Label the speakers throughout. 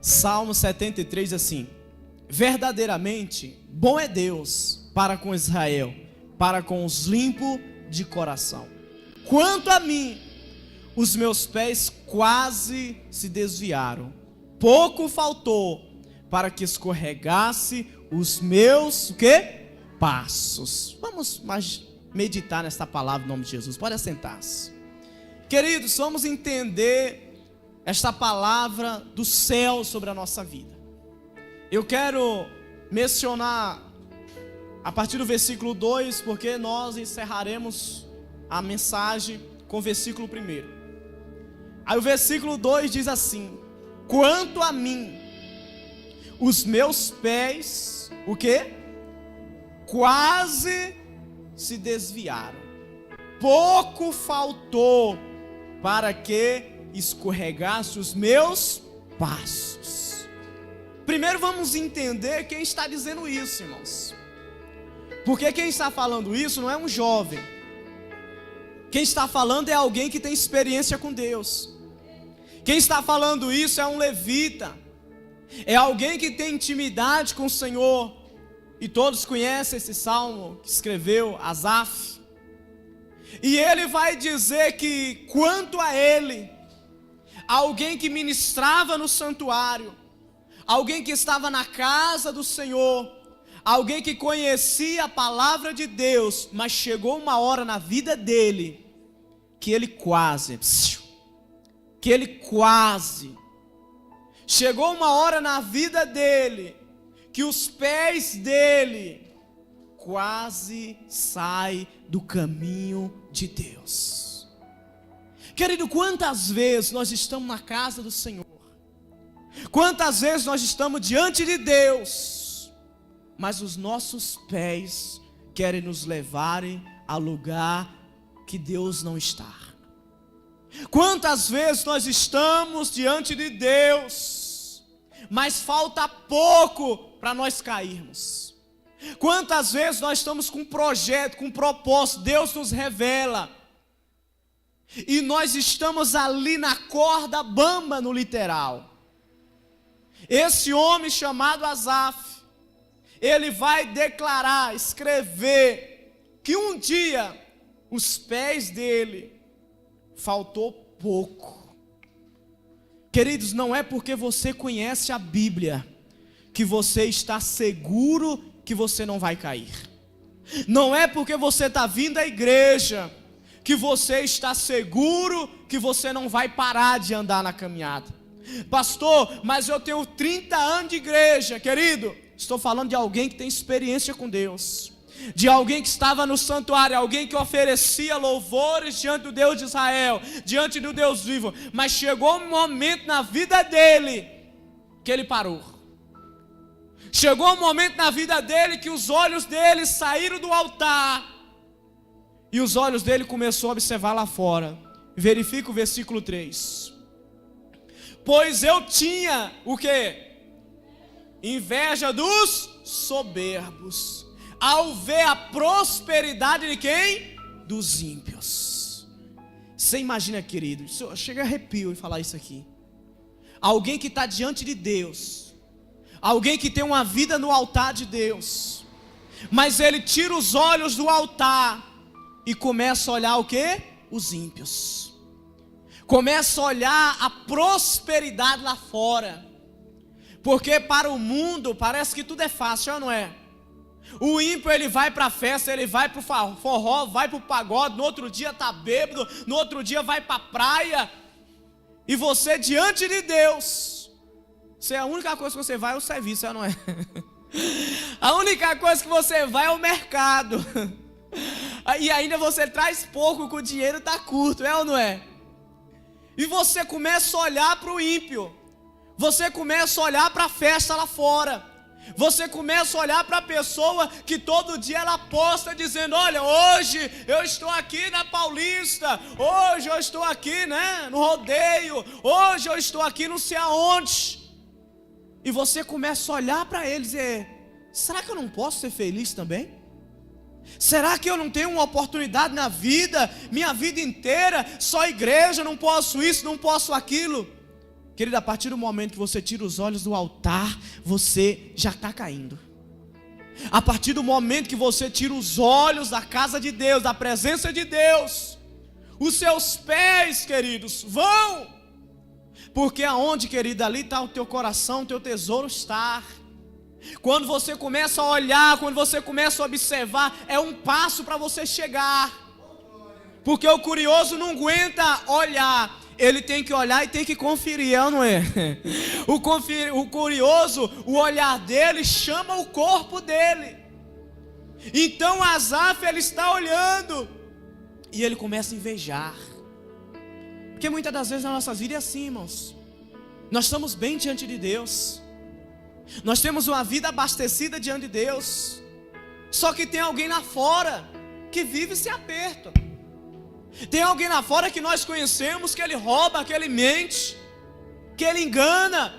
Speaker 1: Salmo 73 assim: verdadeiramente bom é Deus para com Israel, para com os limpos de coração. Quanto a mim, os meus pés quase se desviaram, pouco faltou para que escorregasse os meus passos. Vamos meditar nesta palavra em nome de Jesus. Pode assentar-se. Queridos, vamos entender esta palavra do céu sobre a nossa vida. Eu quero mencionar a partir do versículo 2, porque nós encerraremos a mensagem com o versículo 1. Aí o versículo 2 diz assim: quanto a mim, os meus pés, quase se desviaram, pouco faltou para que escorregasse os meus passos. Primeiro vamos entender quem está dizendo isso, irmãos. Porque quem está falando isso não é um jovem. Quem está falando é alguém que tem experiência com Deus. Quem está falando isso é um levita. É alguém que tem intimidade com o Senhor. E todos conhecem esse salmo que escreveu Asaf. E ele vai dizer que quanto a ele, alguém que ministrava no santuário, alguém que estava na casa do Senhor, alguém que conhecia a palavra de Deus, mas chegou uma hora na vida dele, que ele quase, chegou uma hora na vida dele, que os pés dele quase saem do caminho de Deus. Querido, quantas vezes nós estamos na casa do Senhor, quantas vezes nós estamos diante de Deus, mas os nossos pés querem nos levarem a lugar que Deus não está. Quantas vezes nós estamos diante de Deus, mas falta pouco para nós cairmos. Quantas vezes nós estamos com um projeto, com um propósito, Deus nos revela, e nós estamos ali na corda bamba no literal. Esse homem chamado Asaf, ele vai declarar, escrever, que um dia os pés dele faltou pouco. Queridos, não é porque você conhece a Bíblia que você está seguro que você não vai cair. Não é porque você está vindo à igreja que você está seguro que você não vai parar de andar na caminhada. Pastor, mas eu tenho 30 anos de igreja. Querido, estou falando de alguém que tem experiência com Deus, de alguém que estava no santuário, alguém que oferecia louvores diante do Deus de Israel, diante do Deus vivo, mas chegou um momento na vida dele que ele parou. Chegou um momento na vida dele que os olhos dele saíram do altar e os olhos dele começaram a observar lá fora. Verifica o versículo 3. Pois eu tinha inveja dos soberbos, ao ver a prosperidade de quem? Dos ímpios. Você imagina, querido, chega a arrepio em falar isso aqui. Alguém que está diante de Deus, alguém que tem uma vida no altar de Deus, mas ele tira os olhos do altar e começa a olhar os ímpios. Começa a olhar a prosperidade lá fora. Porque para o mundo parece que tudo é fácil, ou não é? O ímpio, ele vai para a festa, ele vai para o forró, vai para o pagode, no outro dia está bêbado, no outro dia vai para a praia. E você diante de Deus, a única coisa que você vai é o serviço, ou não é? A única coisa que você vai é o mercado. E ainda você traz pouco, que o dinheiro está curto, é ou não é? E você começa a olhar para o ímpio, você começa a olhar para a festa lá fora, você começa a olhar para a pessoa que todo dia ela posta dizendo: olha, hoje eu estou aqui na Paulista, hoje eu estou aqui, no rodeio, hoje eu estou aqui não sei aonde. E você começa a olhar para eles e dizer: será que eu não posso ser feliz também? Será que eu não tenho uma oportunidade na vida, minha vida inteira, só igreja, não posso isso, não posso aquilo? Querido, a partir do momento que você tira os olhos do altar, você já está caindo. A partir do momento que você tira os olhos da casa de Deus, da presença de Deus, os seus pés, queridos, vão. Porque aonde, querido, ali está o teu coração, o teu tesouro está. Quando você começa a olhar, quando você começa a observar, é um passo para você chegar. Porque o curioso não aguenta olhar, ele tem que olhar e tem que conferir, não é? O curioso, o olhar dele chama o corpo dele. Então Asaf, ele está olhando e ele começa a invejar. Porque muitas das vezes na nossa vida é assim, irmãos. Nós estamos bem diante de Deus, nós temos uma vida abastecida diante de Deus, só que tem alguém lá fora que vive esse aperto. Tem alguém lá fora que nós conhecemos, que ele rouba, que ele mente, que ele engana,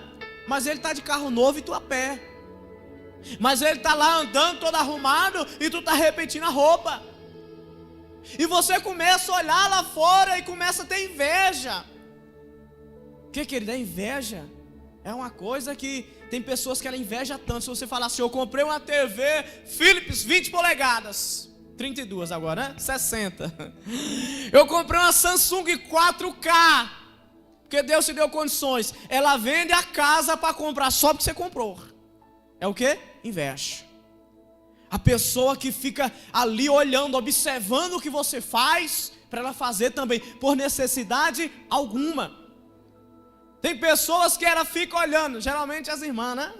Speaker 1: mas ele está de carro novo e tu a pé. Mas ele está lá andando todo arrumado e tu está repetindo a roupa. E você começa a olhar lá fora e começa a ter inveja. O que ele dá inveja? É uma coisa que tem pessoas que ela inveja tanto. Se você falar assim, eu comprei uma TV Philips 20 polegadas, 32 agora, né? 60. Eu comprei uma Samsung 4K, porque Deus te deu condições. Ela vende a casa para comprar só porque você comprou. É o que? Inveja. A pessoa que fica ali olhando, observando o que você faz, para ela fazer também, por necessidade alguma. Tem pessoas que ela fica olhando, geralmente as irmãs, né?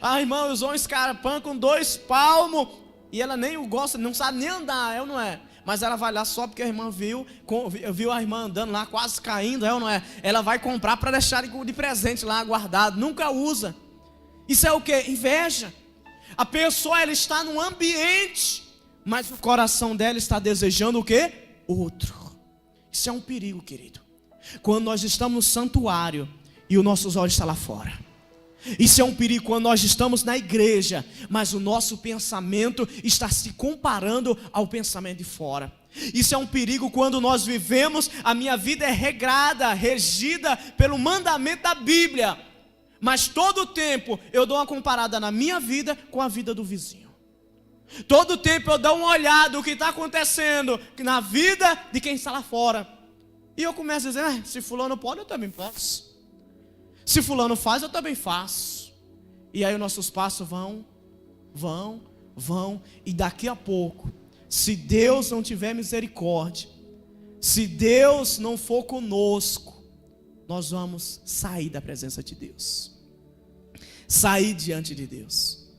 Speaker 1: A irmã usou um escarpão com 2 palmos, e ela nem gosta, não sabe nem andar, é ou não é? Mas ela vai lá só porque a irmã viu a irmã andando lá, quase caindo, é ou não é? Ela vai comprar para deixar de presente lá, guardado, nunca usa. Isso é o que? Inveja. A pessoa, ela está num ambiente, mas o coração dela está desejando o que? Outro. Isso é um perigo, querido. Quando nós estamos no santuário e os nossos olhos estão lá fora. Isso é um perigo quando nós estamos na igreja, mas o nosso pensamento está se comparando ao pensamento de fora. Isso é um perigo quando nós vivemos, a minha vida é regrada, regida pelo mandamento da Bíblia, mas todo o tempo eu dou uma comparada na minha vida com a vida do vizinho. Todo o tempo eu dou uma olhada no que está acontecendo na vida de quem está lá fora. E eu começo a dizer, se fulano pode, eu também posso. Se fulano faz, eu também faço. E aí os nossos passos vão. E daqui a pouco, se Deus não tiver misericórdia, se Deus não for conosco, nós vamos sair da presença de Deus. Sair diante de Deus.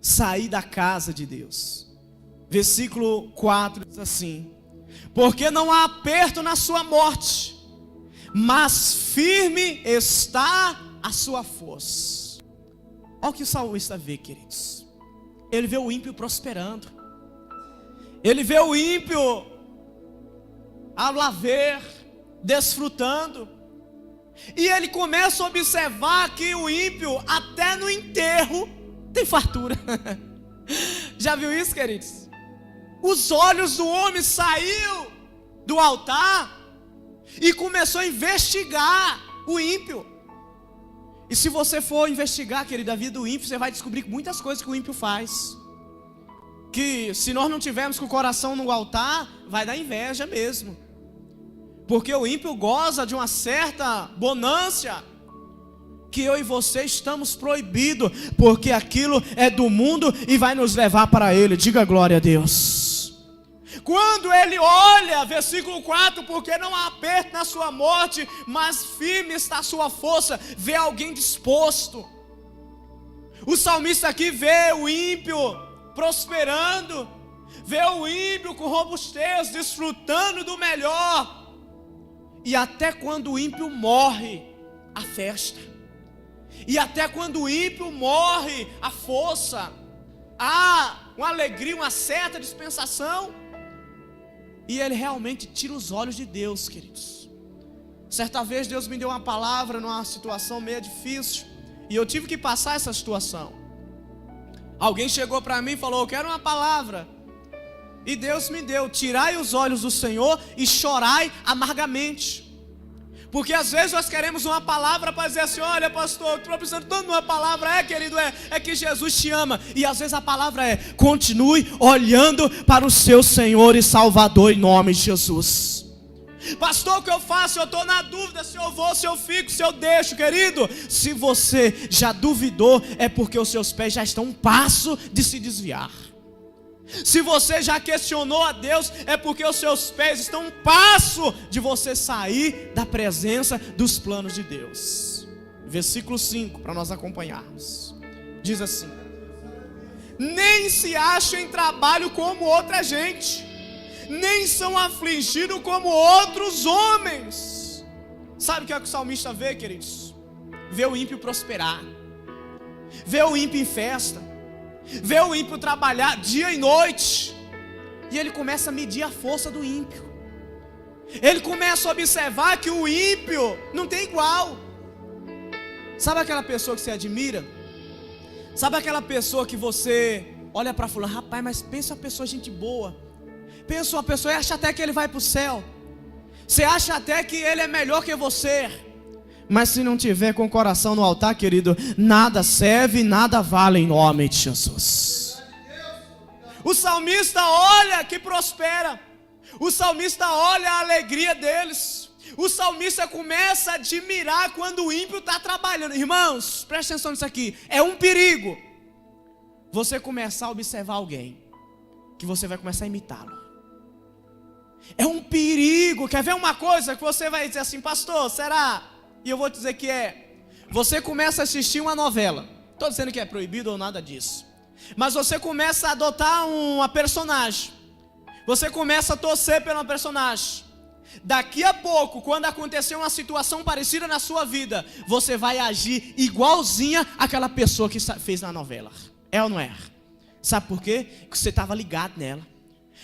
Speaker 1: Sair da casa de Deus. Versículo 4 diz assim: porque não há aperto na sua morte, mas firme está a sua força. Olha o que o salmista vê, queridos. Ele vê o ímpio prosperando. Ele vê o ímpio a laver, desfrutando. E ele começa a observar que o ímpio, até no enterro, tem fartura. Já viu isso, queridos? Os olhos do homem saíram do altar e começou a investigar o ímpio. E se você for investigar, querido, a vida do ímpio, você vai descobrir muitas coisas que o ímpio faz. Que se nós não tivermos com o coração no altar, vai dar inveja mesmo. Porque o ímpio goza de uma certa bonância que eu e você estamos proibidos, porque aquilo é do mundo e vai nos levar para ele. Diga glória a Deus. Quando ele olha, versículo 4, porque não há aperto na sua morte, mas firme está a sua força, vê alguém disposto. O salmista aqui vê o ímpio prosperando, vê o ímpio com robustez, desfrutando do melhor. E até quando o ímpio morre, a festa. E até quando o ímpio morre, a força. Há uma alegria, uma certa dispensação. E ele realmente tira os olhos de Deus, queridos. Certa vez Deus me deu uma palavra numa situação meio difícil, e eu tive que passar essa situação. Alguém chegou para mim e falou: eu quero uma palavra. E Deus me deu: tirai os olhos do Senhor e chorai amargamente. Porque às vezes nós queremos uma palavra para dizer assim: olha pastor, eu estou precisando tanto de uma palavra. Querido, é que Jesus te ama. E às vezes a palavra é: continue olhando para o seu Senhor e Salvador em nome de Jesus. Pastor, o que eu faço? Eu estou na dúvida se eu vou, se eu fico, se eu deixo. Querido, se você já duvidou, é porque os seus pés já estão um passo de se desviar. Se você já questionou a Deus, é porque os seus pés estão um passo de você sair da presença dos planos de Deus. Versículo 5, para nós acompanharmos. Diz assim: nem se acham em trabalho como outra gente, nem são afligidos como outros homens. Sabe o que é que o salmista vê, queridos? Vê o ímpio prosperar, vê o ímpio em festa, vê o ímpio trabalhar dia e noite, e ele começa a medir a força do ímpio. Ele começa a observar que o ímpio não tem igual. Sabe aquela pessoa que você admira? Sabe aquela pessoa que você olha para fulano: rapaz, mas pensa uma pessoa gente boa, pensa uma pessoa e acha até que ele vai para o céu, você acha até que ele é melhor que você. Mas se não tiver com o coração no altar, querido, nada serve, nada vale em nome de Jesus. O salmista olha que prospera, o salmista olha a alegria deles, o salmista começa a admirar quando o ímpio está trabalhando. Irmãos, presta atenção nisso aqui. É um perigo você começar a observar alguém que você vai começar a imitá-lo. É um perigo. Quer ver uma coisa que você vai dizer assim: pastor, será? E eu vou dizer que é: você começa a assistir uma novela. Estou dizendo que é proibido ou nada disso, mas você começa a adotar uma personagem, você começa a torcer pela personagem. Daqui a pouco, quando acontecer uma situação parecida na sua vida, você vai agir igualzinha àquela pessoa que fez na novela. É ou não é? Sabe por quê? Porque você estava ligado nela,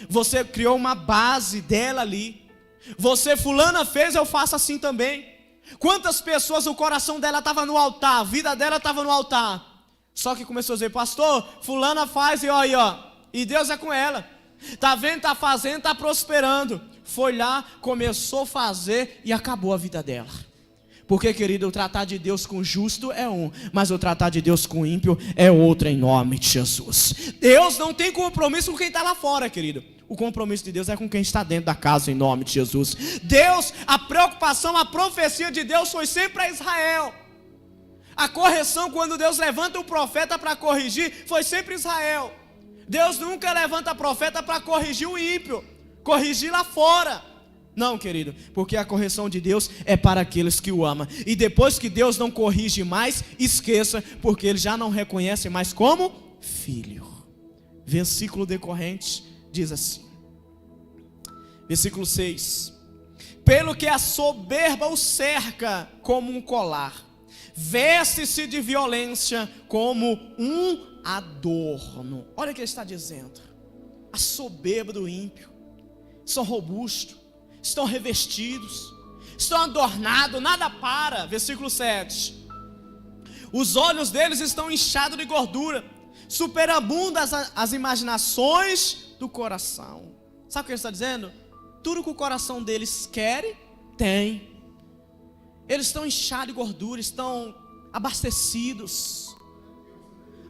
Speaker 1: você criou uma base dela ali. Você, fulana fez, eu faço assim também. Quantas pessoas o coração dela estava no altar, a vida dela estava no altar, só que começou a dizer: pastor, fulana faz e ó, e Deus é com ela, tá vendo, tá fazendo, tá prosperando. Foi lá, começou a fazer e acabou a vida dela. Porque, querido, o tratar de Deus com o justo é um, mas o tratar de Deus com o ímpio é outro, em nome de Jesus. Deus não tem compromisso com quem está lá fora, querido. O compromisso de Deus é com quem está dentro da casa, em nome de Jesus. Deus, a preocupação, a profecia de Deus foi sempre a Israel. A correção, quando Deus levanta o profeta para corrigir, foi sempre Israel. Deus nunca levanta profeta para corrigir o ímpio, corrigir lá fora. Não, querido, porque a correção de Deus é para aqueles que o amam. E depois que Deus não corrige mais, esqueça, porque Ele já não reconhece mais como filho. Versículo decorrente diz assim, versículo 6: pelo que a soberba o cerca como um colar, veste-se de violência como um adorno. Olha o que ele está dizendo: a soberba do ímpio, são robustos, estão revestidos, estão adornados, nada para. Versículo 7: os olhos deles estão inchados de gordura, superabundam as imaginações do coração. Sabe o que ele está dizendo? Tudo que o coração deles quer, tem. Eles estão inchados de gordura, estão abastecidos.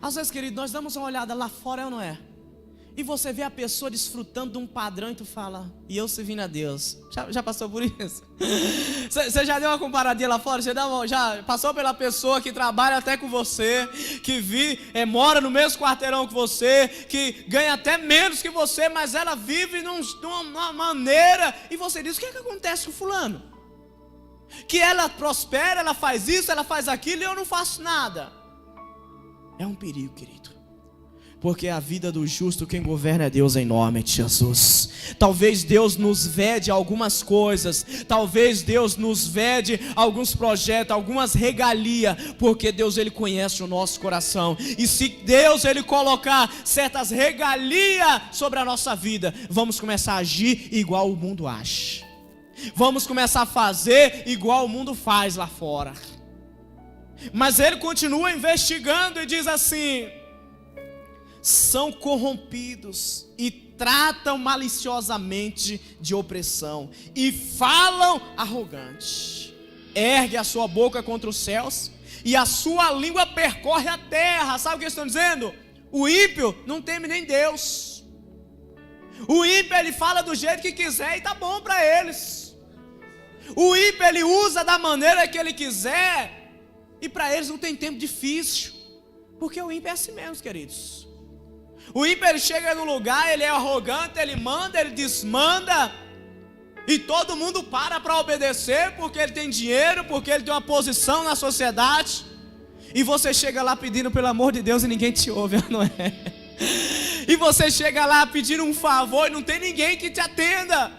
Speaker 1: Às vezes, querido, nós damos uma olhada lá fora, é ou não é? E você vê a pessoa desfrutando de um padrão e tu fala: e eu servindo a Deus. Já passou por isso? Você já deu uma comparadinha lá fora? Já passou pela pessoa que trabalha até com você, que mora no mesmo quarteirão que você, que ganha até menos que você, mas ela vive de uma maneira, e você diz: o que é que acontece com fulano? Que ela prospera, ela faz isso, ela faz aquilo, e eu não faço nada. É um perigo, querido. Porque a vida do justo, quem governa é Deus, em nome de Jesus. Talvez Deus nos vede algumas coisas, talvez Deus nos vede alguns projetos, algumas regalias, porque Deus, Ele conhece o nosso coração. E se Deus, Ele colocar certas regalias sobre a nossa vida, vamos começar a agir igual o mundo age, vamos começar a fazer igual o mundo faz lá fora. Mas Ele continua investigando e diz assim: são corrompidos e tratam maliciosamente de opressão e falam arrogante. ergue a sua boca contra os céus e a sua língua percorre a terra. Sabe o que eles estão dizendo? O ímpio não teme nem Deus. O ímpio, ele fala do jeito que quiser e tá bom para eles. O ímpio, ele usa da maneira que ele quiser e para eles não tem tempo difícil. Porque o ímpio é assim mesmo, queridos. O ímpio, ele chega no lugar, ele é arrogante, ele manda, ele desmanda, e todo mundo para obedecer, porque ele tem dinheiro, porque ele tem uma posição na sociedade. E você chega lá pedindo pelo amor de Deus e ninguém te ouve, não é? E você chega lá pedindo um favor e não tem ninguém que te atenda.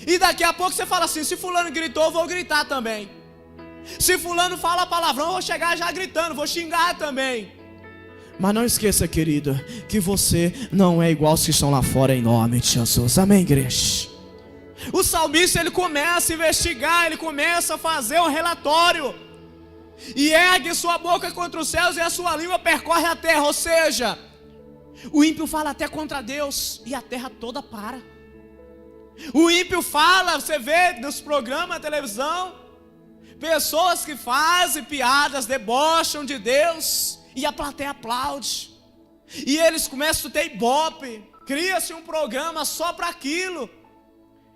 Speaker 1: E daqui a pouco você fala assim: se fulano gritou, eu vou gritar também. Se fulano fala palavrão, eu vou chegar já gritando, vou xingar também. Mas não esqueça, querido, que você não é igual aos que estão lá fora, em nome de Jesus. Amém, igreja? O salmista, ele começa a investigar, ele começa a fazer um relatório, e ergue sua boca contra os céus e a sua língua percorre a terra. Ou seja, o ímpio fala até contra Deus e a terra toda para. O ímpio fala, você vê nos programas de televisão, pessoas que fazem piadas, debocham de Deus, e a plateia aplaude, e eles começam a ter ibope, cria-se um programa só para aquilo,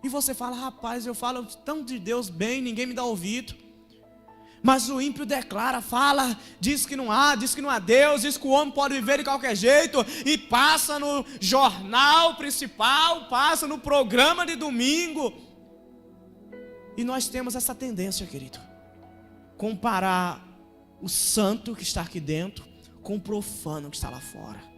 Speaker 1: e você fala: rapaz, eu falo tão de Deus bem, ninguém me dá ouvido. Mas o ímpio declara, fala, diz que não há Deus, diz que o homem pode viver de qualquer jeito, e passa no jornal principal, passa no programa de domingo. E nós temos essa tendência, querido, comparar o santo que está aqui dentro com o profano que está lá fora.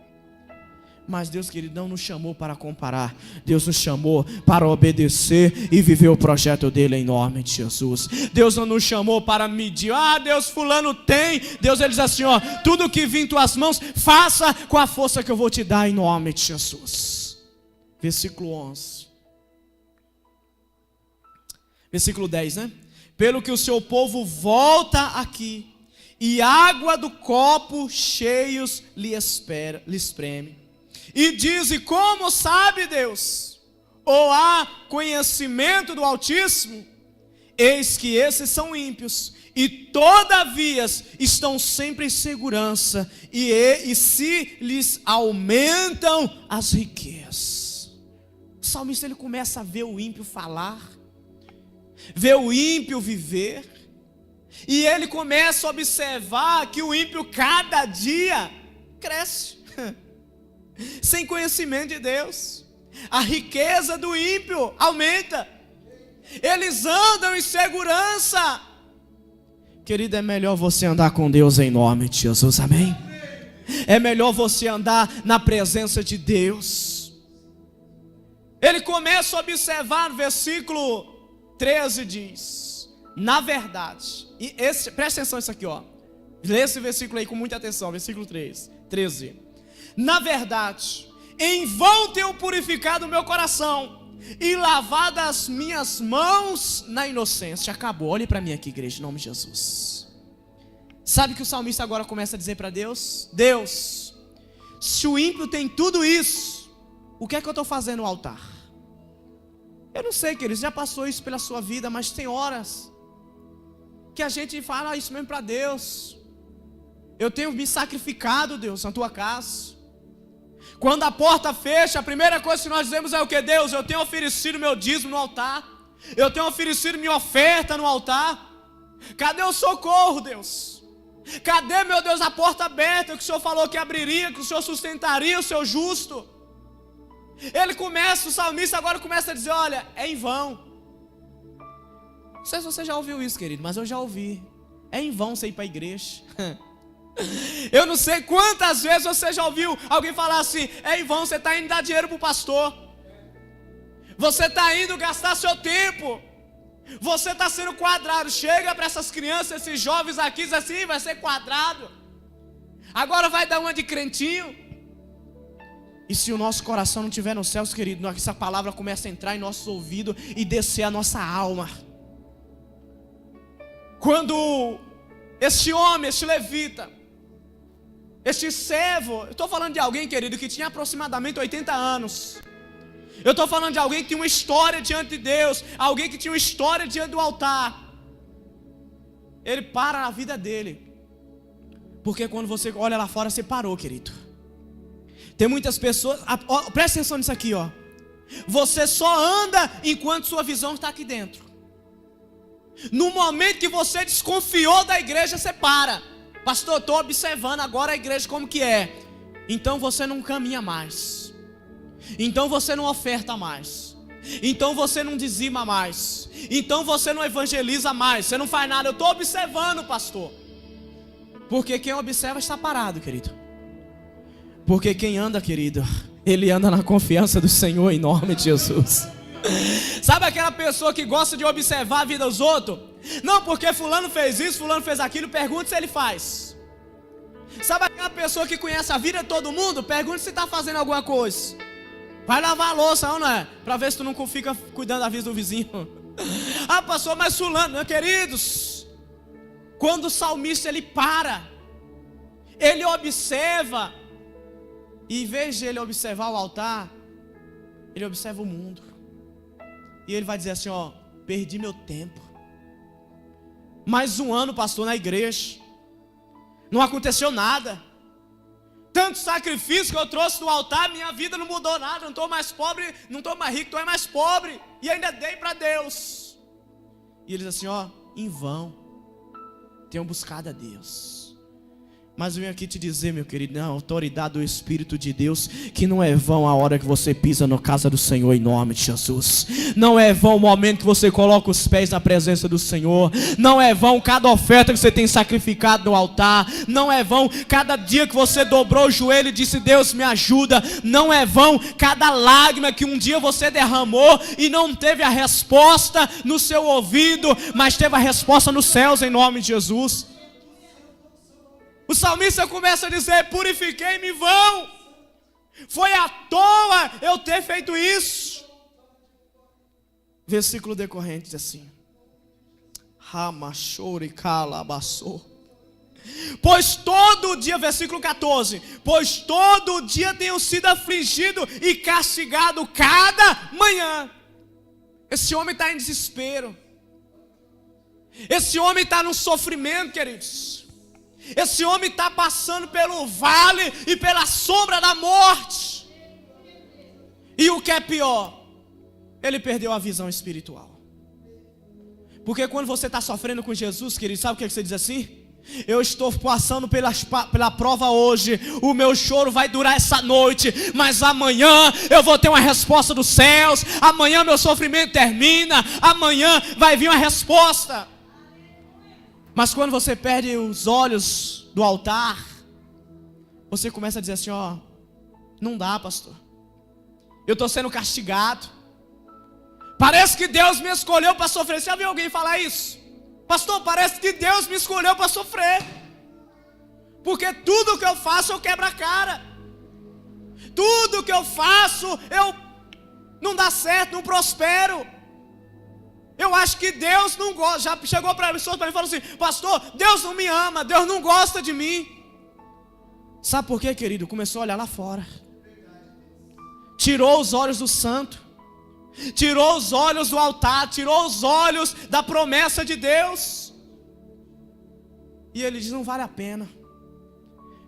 Speaker 1: Mas Deus, querido, não nos chamou para comparar. Deus nos chamou para obedecer e viver o projeto dele, em nome de Jesus. Deus não nos chamou para medir. Deus, fulano tem. Deus, ele diz assim: tudo que vir em tuas mãos, faça com a força que eu vou te dar, em nome de Jesus. Versículo 11. Versículo 10, né? Pelo que o seu povo volta aqui, e água do copo cheios lhe espreme. E diz: e como sabe Deus? Ou há conhecimento do Altíssimo? Eis que esses são ímpios, e todavia estão sempre em segurança, e se lhes aumentam as riquezas. O salmista, ele começa a ver o ímpio falar, ver o ímpio viver, e ele começa a observar que o ímpio cada dia cresce, sem conhecimento de Deus. A riqueza do ímpio aumenta, eles andam em segurança. Querido, é melhor você andar com Deus, em nome de Jesus, amém? É melhor você andar na presença de Deus. Ele começa a observar no versículo 13, diz: na verdade, presta atenção nisso aqui, lê esse versículo aí com muita atenção, versículo 13. Na verdade, em vão tenho purificado o meu coração e lavado as minhas mãos na inocência. Acabou, olhe para mim aqui, igreja, em nome de Jesus. Sabe o que o salmista agora começa a dizer para Deus? Deus, se o ímpio tem tudo isso, o que é que eu estou fazendo no altar? Eu não sei, queridos, já passou isso pela sua vida, mas tem horas que a gente fala isso mesmo para Deus. Eu tenho me sacrificado, Deus, na tua casa. Quando a porta fecha, a primeira coisa que nós dizemos é o que? Deus, eu tenho oferecido meu dízimo no altar, eu tenho oferecido minha oferta no altar. Cadê o socorro, Deus? Cadê, meu Deus, a porta aberta que o Senhor falou que abriria, que o Senhor sustentaria o seu justo? O salmista agora começa a dizer: olha, é em vão. Não sei se você já ouviu isso, querido, mas eu já ouvi. É em vão você ir para a igreja. Eu não sei quantas vezes você já ouviu alguém falar assim: é em vão, você está indo dar dinheiro para o pastor, você está indo gastar seu tempo, você está sendo quadrado. Chega para essas crianças, esses jovens aqui, diz assim: vai ser quadrado, agora vai dar uma de crentinho. E se o nosso coração não estiver nos céus, querido, essa palavra começa a entrar em nossos ouvidos e descer a nossa alma. Quando este homem, este levita, este servo, eu estou falando de alguém, querido, que tinha aproximadamente 80 anos. Eu estou falando de alguém que tinha uma história diante de Deus, alguém que tinha uma história diante do altar. ele para na vida dele. Porque quando você olha lá fora, você parou, querido. Tem muitas pessoas, presta atenção nisso aqui, ó. Você só anda enquanto sua visão está aqui dentro. No momento que você desconfiou da igreja, você para. Pastor, eu estou observando agora a igreja como que é. Então você não caminha mais. Então você não oferta mais. Então você não dizima mais. Então você não evangeliza mais. Você não faz nada. Eu estou observando, pastor. Porque quem observa está parado, querido. Porque quem anda, querido, ele anda na confiança do Senhor em nome de Jesus. Sabe aquela pessoa que gosta de observar a vida dos outros? Não, porque fulano fez isso, fulano fez aquilo, pergunta se ele faz. Sabe aquela pessoa que conhece a vida de todo mundo? Pergunta se está fazendo alguma coisa. Vai lavar a louça, não é? Para ver se tu não fica cuidando da vida do vizinho. Ah, pastor, mas fulano, meus queridos, quando o salmista ele para, ele observa, e em vez de ele observar o altar, ele observa o mundo. E ele vai dizer assim, ó, perdi meu tempo. Mais um ano, pastor, na igreja. Não aconteceu nada. Tanto sacrifício que eu trouxe do altar, minha vida não mudou nada. Não estou mais pobre, não estou mais rico, estou mais pobre. E ainda dei para Deus. E ele diz assim, ó, em vão. Tenham buscado a Deus. Mas eu venho aqui te dizer, meu querido, na autoridade do Espírito de Deus, que não é vão a hora que você pisa na casa do Senhor em nome de Jesus. Não é vão o momento que você coloca os pés na presença do Senhor. Não é vão cada oferta que você tem sacrificado no altar. Não é vão cada dia que você dobrou o joelho e disse, Deus me ajuda. Não é vão cada lágrima que um dia você derramou e não teve a resposta no seu ouvido, mas teve a resposta nos céus em nome de Jesus. O salmista começa a dizer, purifiquei-me em vão. Foi à toa eu ter feito isso. Versículo decorrente diz assim, pois todo dia, versículo 14, pois todo dia tenho sido afligido e castigado cada manhã. Esse homem está em desespero. Esse homem está no sofrimento, queridos. Esse homem está passando pelo vale e pela sombra da morte. E o que é pior, ele perdeu a visão espiritual. Porque quando você está sofrendo com Jesus, querido, sabe o que você diz assim? Eu estou passando pela prova hoje, o meu choro vai durar essa noite, mas amanhã eu vou ter uma resposta dos céus. Amanhã meu sofrimento termina, amanhã vai vir uma resposta. Mas quando você perde os olhos do altar, você começa a dizer assim, ó, não dá, pastor. Eu estou sendo castigado. Parece que Deus me escolheu para sofrer. Você já viu alguém falar isso? Pastor, parece que Deus me escolheu para sofrer. Porque tudo que eu faço eu quebro a cara. Tudo que eu faço eu não dá certo, não prospero. Eu acho que Deus não gosta. Já chegou para pessoas para mim e falou assim, pastor, Deus não me ama, Deus não gosta de mim. Sabe por quê, querido? Começou a olhar lá fora. Tirou os olhos do santo. Tirou os olhos do altar. Tirou os olhos da promessa de Deus. E ele diz, não vale a pena.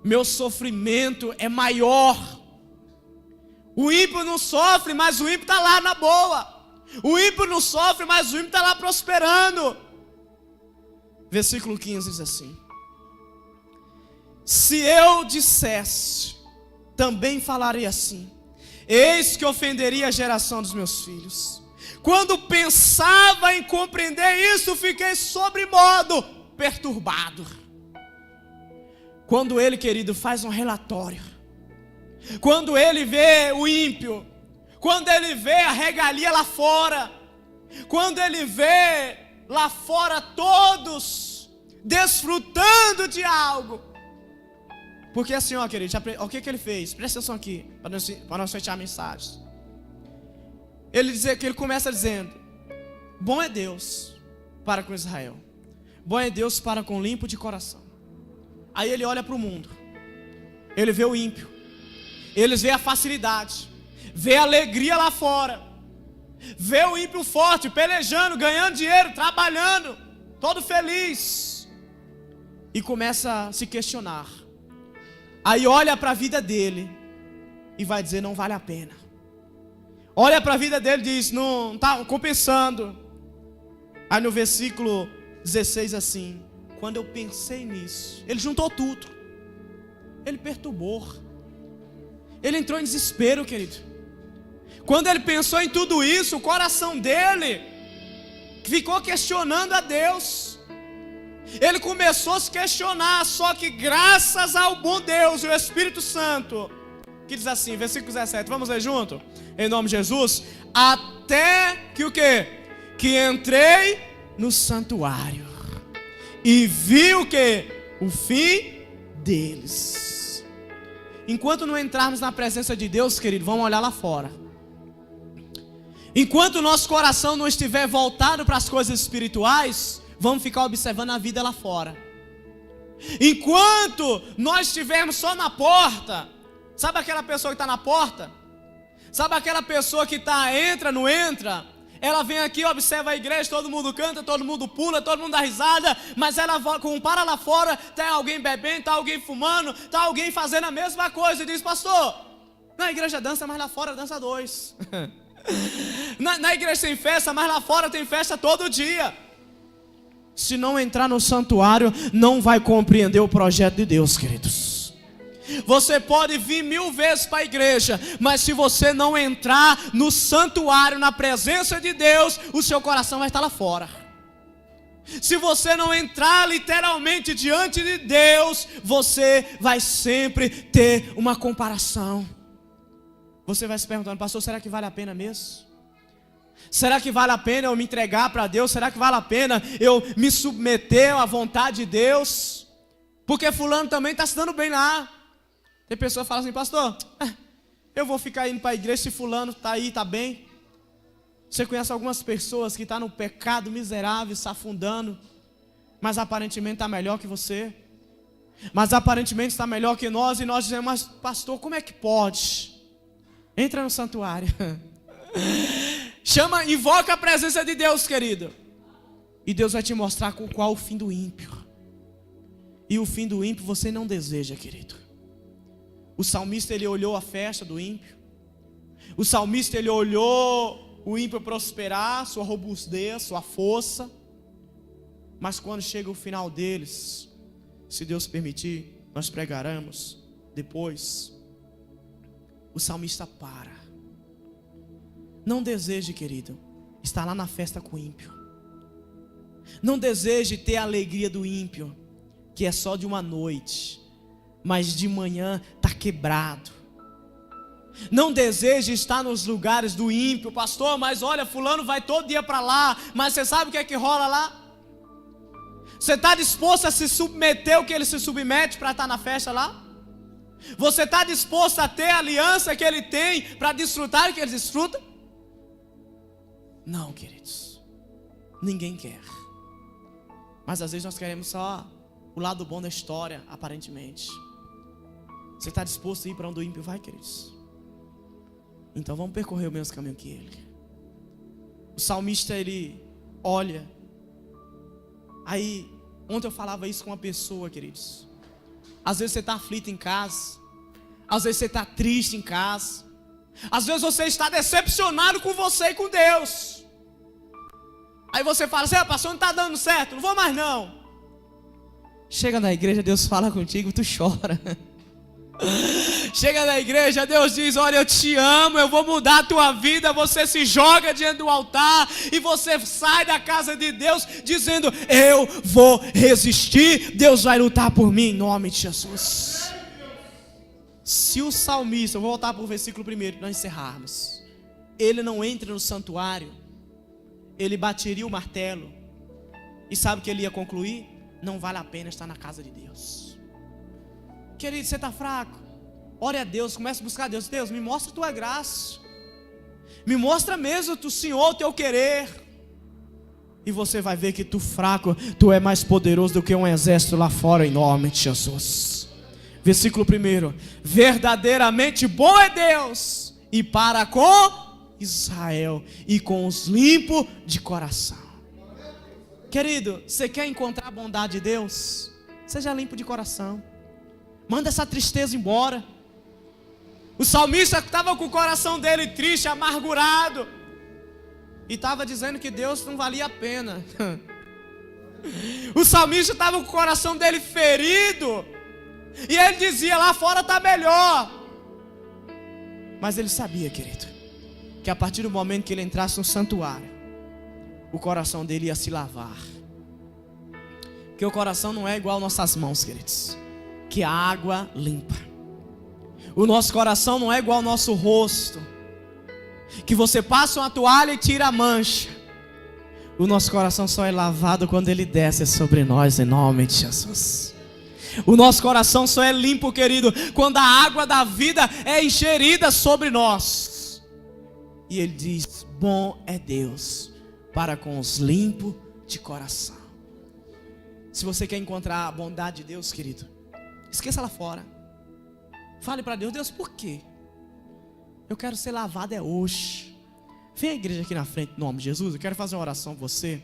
Speaker 1: Meu sofrimento é maior. O ímpio não sofre, mas o ímpio está lá na boa. O ímpio não sofre, mas o ímpio está lá prosperando. Versículo 15 diz assim, se eu dissesse, também falarei assim, eis que ofenderia a geração dos meus filhos. Quando pensava em compreender isso, fiquei sobremodo perturbado. Quando ele, querido, faz um relatório, quando ele vê o ímpio, quando ele vê a regalia lá fora, quando ele vê lá fora todos desfrutando de algo. Porque assim, ó, querido, o que ele fez? Presta atenção aqui, para não fechar a mensagem. Ele começa dizendo, bom é Deus para com Israel, bom é Deus para com limpo de coração. Aí ele olha para o mundo, ele vê o ímpio, eles vê a facilidade, vê a alegria lá fora, vê o ímpio forte, pelejando, ganhando dinheiro, trabalhando, todo feliz. e começa a se questionar. Aí olha para a vida dele e vai dizer: não vale a pena. Olha para a vida dele e diz: não está compensando. Aí no versículo 16 assim: quando eu pensei nisso, ele juntou tudo. Ele perturbou. Ele entrou em desespero, querido. Quando ele pensou em tudo isso, o coração dele ficou questionando a Deus. Ele começou a se questionar. Só que graças ao bom Deus e o Espírito Santo, que diz assim, versículo 17, vamos ler junto? Em nome de Jesus. Até que o quê? Que entrei no santuário e vi o quê? O fim deles. Enquanto não entrarmos na presença de Deus, querido, vamos olhar lá fora. Enquanto o nosso coração não estiver voltado para as coisas espirituais, vamos ficar observando a vida lá fora. Enquanto nós estivermos só na porta, sabe aquela pessoa que está na porta? Sabe aquela pessoa que entra, não entra? Ela vem aqui, observa a igreja, todo mundo canta, todo mundo pula, todo mundo dá risada, mas ela para lá fora, tem alguém bebendo, tem alguém fumando, tem alguém fazendo a mesma coisa e diz: pastor, na igreja dança, mas lá fora dança dois. Na igreja tem festa, mas lá fora tem festa todo dia. Se não entrar no santuário, não vai compreender o projeto de Deus, queridos. Você pode vir 1000 vezes para a igreja, mas se você não entrar no santuário, na presença de Deus, o seu coração vai estar lá fora. Se você não entrar literalmente diante de Deus, você vai sempre ter uma comparação. Você vai se perguntando: pastor, será que vale a pena mesmo? Será que vale a pena eu me entregar para Deus? Será que vale a pena eu me submeter à vontade de Deus? Porque fulano também está se dando bem lá. Tem pessoa que fala assim: pastor, eu vou ficar indo para a igreja se fulano está aí, está bem. Você conhece algumas pessoas que estão no pecado miserável, se afundando, mas aparentemente está melhor que você, mas aparentemente está melhor que nós, e nós dizemos: mas pastor, como é que pode? Entra no santuário. Invoca a presença de Deus, querido, e Deus vai te mostrar qual o fim do ímpio. E o fim do ímpio você não deseja, querido. O salmista, ele olhou a festa do ímpio. O salmista, ele olhou o ímpio prosperar, sua robustez, sua força. Mas quando chega o final deles, se Deus permitir, nós pregaremos depois. O salmista para. Não deseje, querido, estar lá na festa com o ímpio. Não deseje ter a alegria do ímpio, que é só de uma noite, mas de manhã está quebrado. Não deseje estar nos lugares do ímpio. Pastor, mas olha, fulano vai todo dia para lá, mas você sabe o que é que rola lá? Você está disposto a se submeter ao que ele se submete para estar na festa lá? Você está disposto a ter a aliança que ele tem para desfrutar o que ele desfruta? Não, queridos, ninguém quer. Mas às vezes nós queremos só o lado bom da história, aparentemente. Você está disposto a ir para onde o ímpio vai, queridos? Então vamos percorrer o mesmo caminho que ele. O salmista, ele olha. Aí, ontem eu falava isso com uma pessoa, queridos. Às vezes você está aflito em casa. Às vezes você está triste em casa. Às vezes você está decepcionado com você e com Deus. Aí você fala assim: pastor, não está dando certo, não vou mais não. Chega na igreja, Deus fala contigo, tu chora. Chega na igreja, Deus diz: olha, eu te amo, eu vou mudar a tua vida. Você se joga diante do altar e você sai da casa de Deus dizendo: eu vou resistir, Deus vai lutar por mim em nome de Jesus. Se o salmista, eu vou voltar para o versículo primeiro para nós encerrarmos, ele não entra no santuário, ele bateria o martelo, e sabe o que ele ia concluir? Não vale a pena estar na casa de Deus. Querido, você está fraco? Ore a Deus, comece a buscar a Deus. Deus, me mostra a tua graça, me mostra mesmo o Senhor, o teu querer. E você vai ver que tu fraco, tu é mais poderoso do que um exército lá fora, em nome de Jesus. Versículo 1: verdadeiramente bom é Deus, e para com Israel, e com os limpos de coração. Querido, você quer encontrar a bondade de Deus? Seja limpo de coração. Manda essa tristeza embora. O salmista estava com o coração dele triste, amargurado. E estava dizendo que Deus não valia a pena. O salmista estava com o coração dele ferido. E ele dizia, lá fora está melhor. Mas ele sabia, querido, que a partir do momento que ele entrasse no santuário, o coração dele ia se lavar. Porque o coração não é igual nossas mãos, queridos, que a água limpa. O nosso coração não é igual ao nosso rosto, que você passa uma toalha e tira a mancha. O nosso coração só é lavado quando ele desce sobre nós, em nome de Jesus. O nosso coração só é limpo, querido, quando a água da vida é encherida sobre nós. E ele diz, bom é Deus para com os limpos de coração. Se você quer encontrar a bondade de Deus, querido, esqueça lá fora. Fale para Deus, Deus, por quê? Eu quero ser lavado hoje. Vem à igreja aqui na frente, em nome de Jesus. Eu quero fazer uma oração com você.